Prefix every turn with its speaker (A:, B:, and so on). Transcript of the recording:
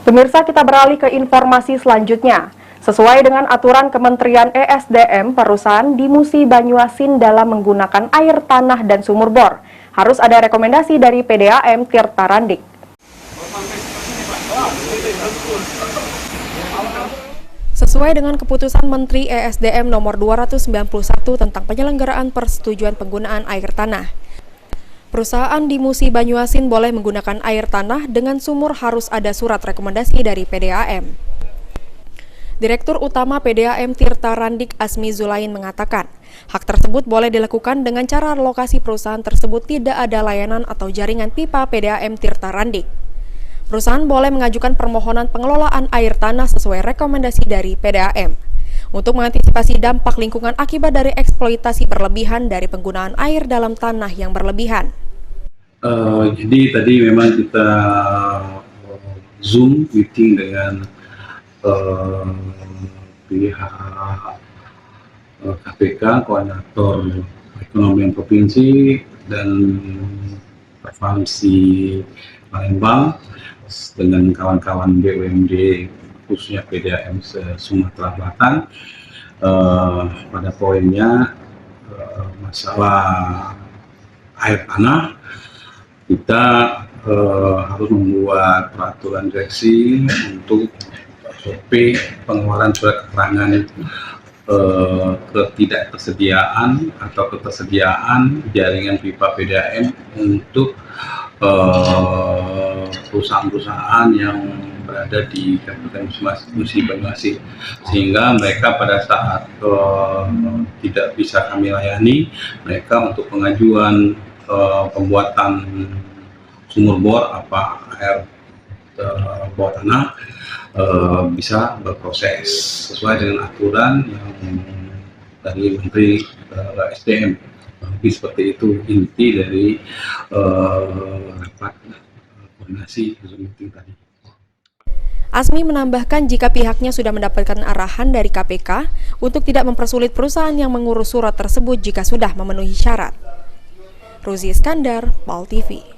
A: Pemirsa, kita beralih ke informasi selanjutnya. Sesuai dengan aturan Kementerian ESDM, perusahaan di Musi Banyuasin dalam menggunakan air tanah dan sumur bor. Harus ada rekomendasi dari PDAM Tirta Randik. Sesuai dengan keputusan Menteri ESDM nomor 291 tentang penyelenggaraan persetujuan penggunaan air tanah, perusahaan di Musi Banyuasin boleh menggunakan air tanah dengan sumur harus ada surat rekomendasi dari PDAM. Direktur Utama PDAM Tirta Randik Asmi Zulain mengatakan, hak tersebut boleh dilakukan dengan cara lokasi perusahaan tersebut tidak ada layanan atau jaringan pipa PDAM Tirta Randik. Perusahaan boleh mengajukan permohonan pengelolaan air tanah sesuai rekomendasi dari PDAM untuk mengantisipasi dampak lingkungan akibat dari eksploitasi berlebihan dari penggunaan air dalam tanah yang berlebihan.
B: Jadi tadi memang kita Zoom meeting dengan pihak KPK, Koordinator Ekonomi Provinsi dan Provinsi Palembang dengan kawan-kawan BUMD khususnya PDAM Sumatera Selatan. Pada poinnya masalah air tanah, kita harus membuat peraturan direksi untuk SOP pengeluaran surat keterangan ketidaktersediaan atau ketersediaan jaringan pipa PDAM untuk perusahaan-perusahaan yang berada di Kabupaten Musi Banyuasin, sehingga mereka pada saat tidak bisa kami layani, mereka untuk pengajuan pembuatan sumur bor air bawah tanah bisa berproses sesuai dengan aturan yang dari Menteri SDM. Seperti itu inti dari rapat koordinasi meeting tadi.
A: Asmi menambahkan jika pihaknya sudah mendapatkan arahan dari KPK untuk tidak mempersulit perusahaan yang mengurus surat tersebut jika sudah memenuhi syarat. Ruzi Iskandar, PAL TV.